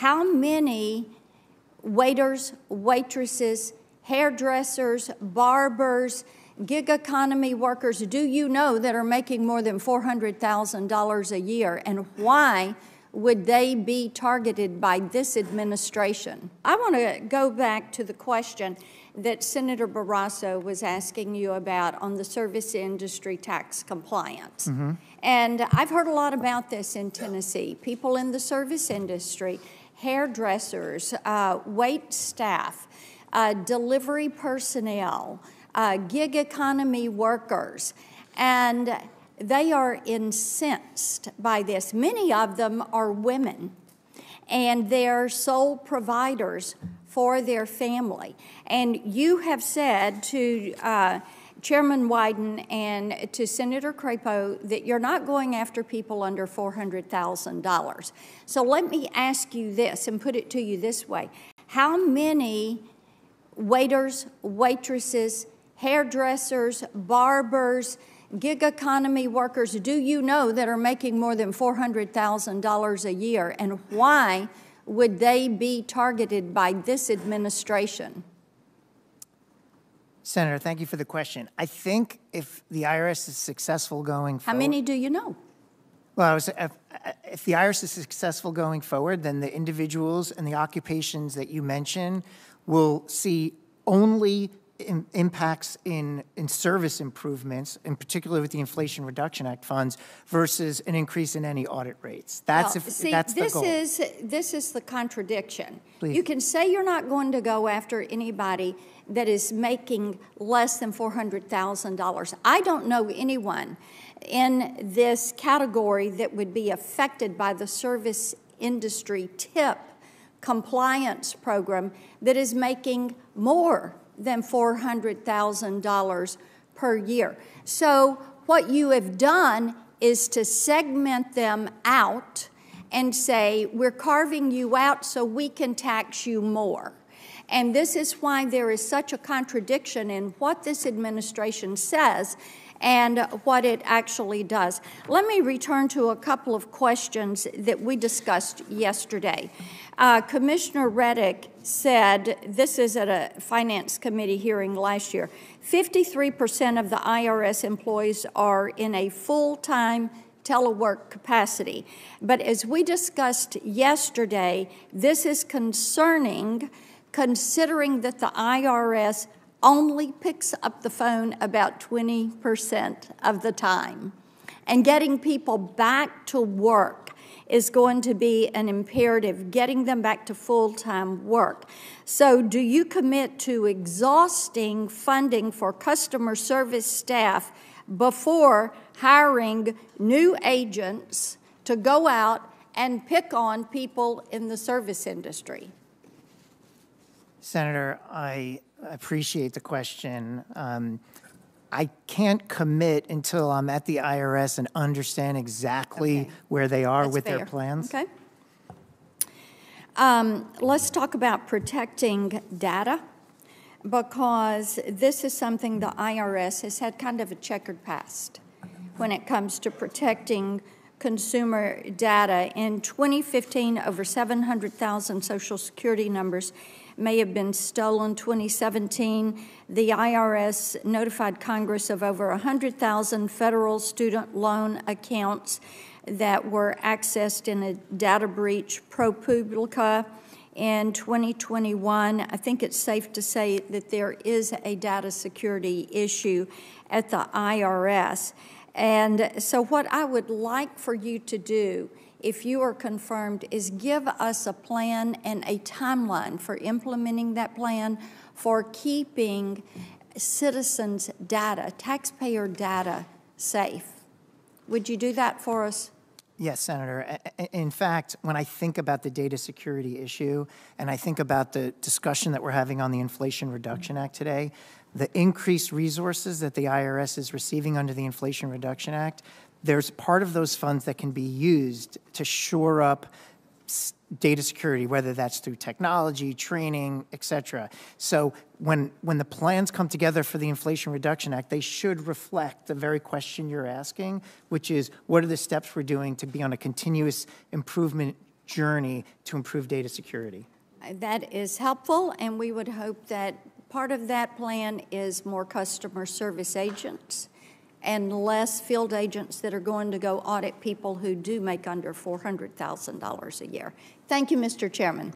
how many waiters, waitresses, hairdressers, barbers, gig economy workers do you know that are making more than $400,000 a year, and why would they be targeted by this administration? I want to go back to the question that Senator Barrasso was asking you about on the service industry tax compliance. Mm-hmm. And I've heard a lot about this in Tennessee. People in the service industry, hairdressers, wait staff, delivery personnel, gig economy workers, and they are incensed by this. Many of them are women, and they're sole providers for their family. And you have said to Chairman Wyden and to Senator Crapo that you're not going after people under $400,000. So let me ask you this and put it to you this way. How many waiters, waitresses, hairdressers, barbers, gig economy workers do you know that are making more than $400,000 a year, and why would they be targeted by this administration? Senator, thank you for the question. I think if the IRS is successful going forward— How many do you know? Well, if the IRS is successful going forward, then the individuals and the occupations that you mentioned will see only impacts in service improvements, in particular with the Inflation Reduction Act funds, versus an increase in any audit rates. That's the goal. This is the contradiction. Please. You can say you're not going to go after anybody that is making less than $400,000. I don't know anyone in this category that would be affected by the service industry tip compliance program that is making more than $400,000 per year. So what you have done is to segment them out and say, we're carving you out so we can tax you more. And this is why there is such a contradiction in what this administration says and what it actually does. Let me return to a couple of questions that we discussed yesterday. Commissioner Reddick said, this is at a Finance Committee hearing last year, 53% of the IRS employees are in a full-time telework capacity. But as we discussed yesterday, this is concerning, considering that the IRS only picks up the phone about 20% of the time. And getting people back to work is going to be an imperative, getting them back to full-time work. So do you commit to exhausting funding for customer service staff before hiring new agents to go out and pick on people in the service industry? Senator, I appreciate the question. I can't commit until I'm at the IRS and understand exactly where they are with their plans. Okay. Let's talk about protecting data, because this is something the IRS has had kind of a checkered past when it comes to protecting consumer data. In 2015, over 700,000 Social Security numbers may have been stolen. 2017, the IRS notified Congress of over 100,000 federal student loan accounts that were accessed in a data breach. ProPublica in 2021, I think it's safe to say that there is a data security issue at the IRS. And so what I would like for you to do, if you are confirmed, is give us a plan and a timeline for implementing that plan for keeping citizens' data, taxpayer data, safe. Would you do that for us? Yes, Senator. In fact, when I think about the data security issue and I think about the discussion that we're having on the Inflation Reduction Act today, the increased resources that the IRS is receiving under the Inflation Reduction Act, there's part of those funds that can be used to shore up data security, whether that's through technology, training, et cetera. So when the plans come together for the Inflation Reduction Act, they should reflect the very question you're asking, which is what are the steps we're doing to be on a continuous improvement journey to improve data security. That is helpful, and we would hope that part of that plan is more customer service agents and less field agents that are going to go audit people who do make under $400,000 a year. Thank you, Mr. Chairman.